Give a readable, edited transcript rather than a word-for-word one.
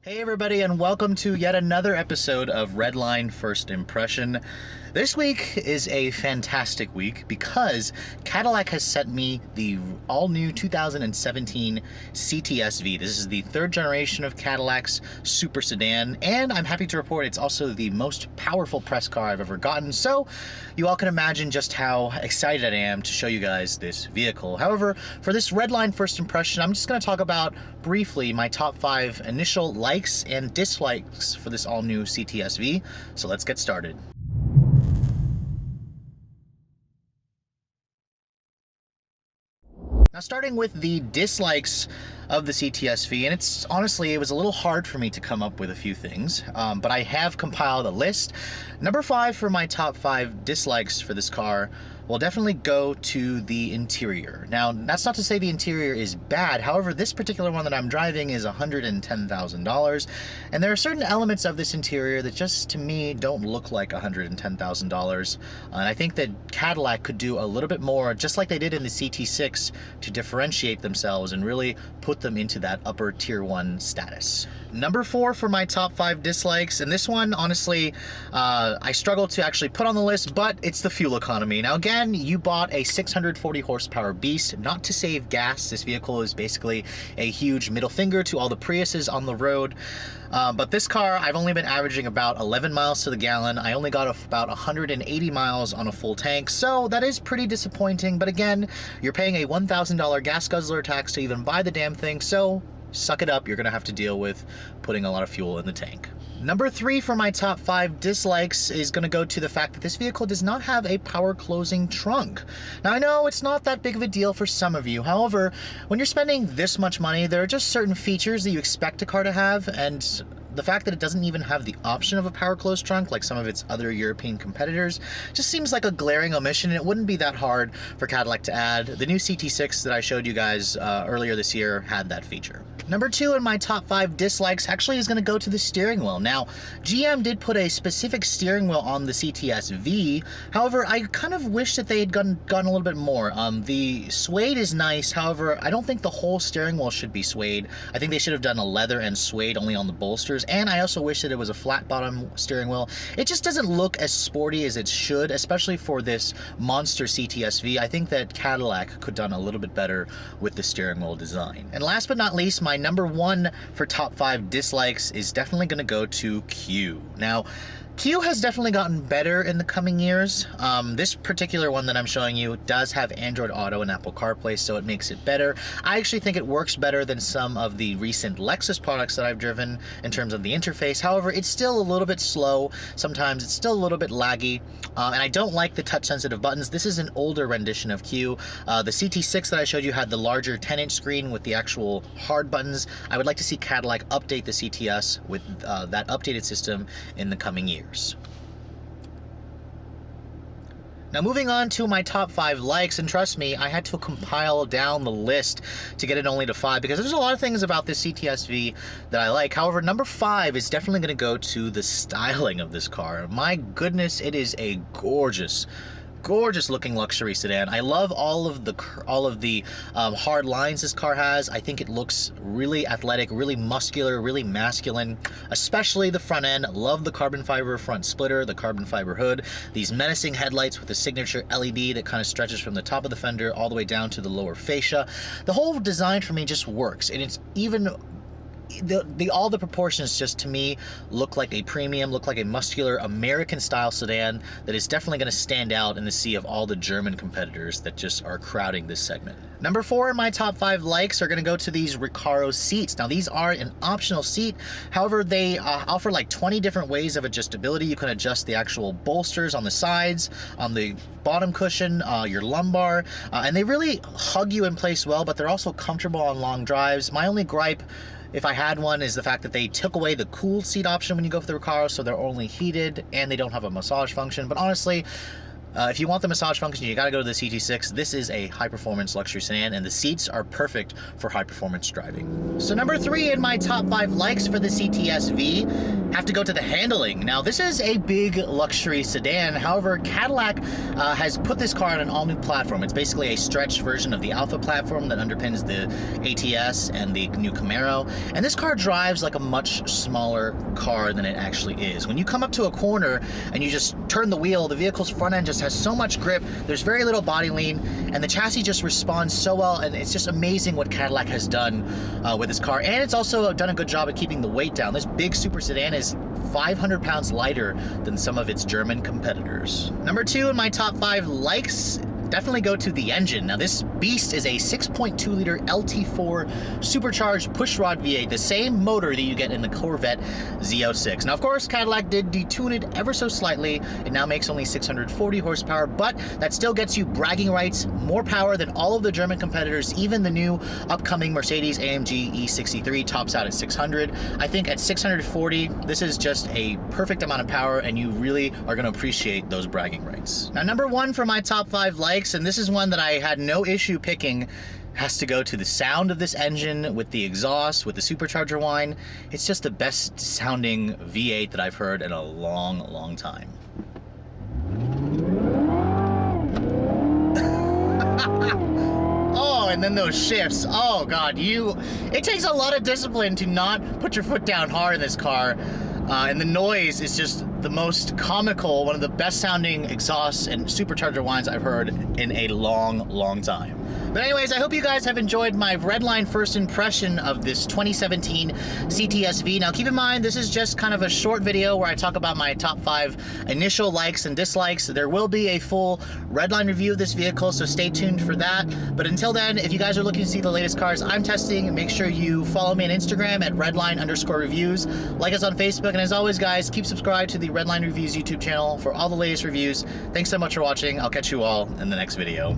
Hey everybody, and welcome to yet another episode of Redline First Impression. This week is a fantastic week because Cadillac has sent me the all-new 2017 CTS-V. This is the third generation of Cadillac's super sedan, and I'm happy to report it's also the most powerful press car I've ever gotten, so you all can imagine just how excited I am to show you guys this vehicle. However, for this Redline First Impression, I'm just going to talk about briefly my top 5 initial likes and dislikes for this all-new CTS-V, so let's get started. Now, starting with the dislikes of the CTS-V, and it was a little hard for me to come up with a few things, but I have compiled a list. Number 5 for my top 5 dislikes for this car will definitely go to the interior. Now, that's not to say the interior is bad. However, this particular one that I'm driving is $110,000, and there are certain elements of this interior that just, to me, don't look like $110,000. And I think that Cadillac could do a little bit more, just like they did in the CT6, to differentiate themselves and really put them into that upper tier 1 status. Number 4 for my top 5 dislikes, and this one, honestly, I struggled to actually put on the list, but it's the fuel economy. Now, again, you bought a 640 horsepower beast, not to save gas. This vehicle is basically a huge middle finger to all the Priuses on the road. But this car, I've only been averaging about 11 miles to the gallon. I only got about 180 miles on a full tank, so that is pretty disappointing. But again, you're paying a $1,000 gas guzzler tax to even buy the damn thing, so suck it up. You're gonna have to deal with putting a lot of fuel in the tank. Number 3 for my top 5 dislikes is going to go to the fact that this vehicle does not have a power closing trunk. Now, I know it's not that big of a deal for some of you. However, when you're spending this much money, there are just certain features that you expect a car to have, and the fact that it doesn't even have the option of a power closed trunk like some of its other European competitors just seems like a glaring omission, and it wouldn't be that hard for Cadillac to add. The new CT6 that I showed you guys earlier this year had that feature. Number 2 in my top 5 dislikes actually is going to go to the steering wheel. Now, GM did put a specific steering wheel on the CTS-V. However, I kind of wish that they had gone a little bit more. The suede is nice. However, I don't think the whole steering wheel should be suede. I think they should have done a leather and suede only on the bolsters. And I also wish that it was a flat bottom steering wheel. It just doesn't look as sporty as it should, especially for this monster CTS-V. I think that Cadillac could have done a little bit better with the steering wheel design. And last but not least, my number 1 for top 5 dislikes is definitely going to go to Q. Now, Q has definitely gotten better in the coming years. This particular one that I'm showing you does have Android Auto and Apple CarPlay, so it makes it better. I actually think it works better than some of the recent Lexus products that I've driven in terms of the interface. However, it's still a little bit slow. Sometimes it's still a little bit laggy, and I don't like the touch-sensitive buttons. This is an older rendition of Q. The CT6 that I showed you had the larger 10-inch screen with the actual hard buttons. I would like to see Cadillac update the CTS with that updated system in the coming years. Now, moving on to my top 5 likes, and trust me, I had to compile down the list to get it only to 5 because there's a lot of things about this CTS-V that I like. However, number 5 is definitely going to go to the styling of this car. My goodness, it is a gorgeous looking luxury sedan. I love all of the hard lines this car has. I think it looks really athletic, really muscular, really masculine, especially the front end. Love the carbon fiber front splitter, the carbon fiber hood, these menacing headlights with the signature LED that kind of stretches from the top of the fender all the way down to the lower fascia. The whole design for me just works, and it's even all the proportions just, to me, look like a premium, look like a muscular American style sedan that is definitely going to stand out in the sea of all the German competitors that just are crowding this segment. Number 4 in my top 5 likes are going to go to these Recaro seats. Now, these are an optional seat. However, they offer like 20 different ways of adjustability. You can adjust the actual bolsters on the sides, on the bottom cushion, your lumbar, and they really hug you in place well, but they're also comfortable on long drives. My only gripe, if I had one, is the fact that they took away the cool seat option when you go for the Recaro, so they're only heated and they don't have a massage function. But honestly, If you want the massage function, you gotta go to the CT6. This is a high-performance luxury sedan, and the seats are perfect for high-performance driving. So number 3 in my top 5 likes for the CTS-V have to go to the handling. Now, this is a big luxury sedan. However, Cadillac has put this car on an all-new platform. It's basically a stretched version of the Alpha platform that underpins the ATS and the new Camaro. And this car drives like a much smaller car than it actually is. When you come up to a corner and you just turn the wheel, the vehicle's front end just has so much grip. There's very little body lean, and the chassis just responds so well. And it's just amazing what Cadillac has done with this car. And it's also done a good job at keeping the weight down. This big super sedan is 500 pounds lighter than some of its German competitors. Number 2 in my top 5 likes definitely go to the engine. Now, this beast is a 6.2 liter LT4 supercharged pushrod V8, the same motor that you get in the Corvette Z06. Now, of course, Cadillac did detune it ever so slightly. It now makes only 640 horsepower, but that still gets you bragging rights, more power than all of the German competitors. Even the new upcoming Mercedes-AMG E63 tops out at 600. I think at 640, this is just a perfect amount of power, and you really are going to appreciate those bragging rights. Now, number 1 for my top 5 likes, and this is one that I had no issue picking, has to go to the sound of this engine with the exhaust, with the supercharger whine. It's just the best sounding V8 that I've heard in a long, long time. Oh, and then those shifts. Oh God, it takes a lot of discipline to not put your foot down hard in this car. And the noise is just the most comical, one of the best sounding exhausts and supercharger whines I've heard in a long, long time. But anyways, I hope you guys have enjoyed my Redline first impression of this 2017 CTS-V. Now keep in mind, this is just kind of a short video where I talk about my top 5 initial likes and dislikes. There will be a full Redline review of this vehicle, so stay tuned for that. But until then, if you guys are looking to see the latest cars I'm testing, make sure you follow me on Instagram at redline_reviews. Like us on Facebook, and as always, guys, keep subscribed to the Redline Reviews YouTube channel for all the latest reviews. Thanks so much for watching. I'll catch you all in the next video.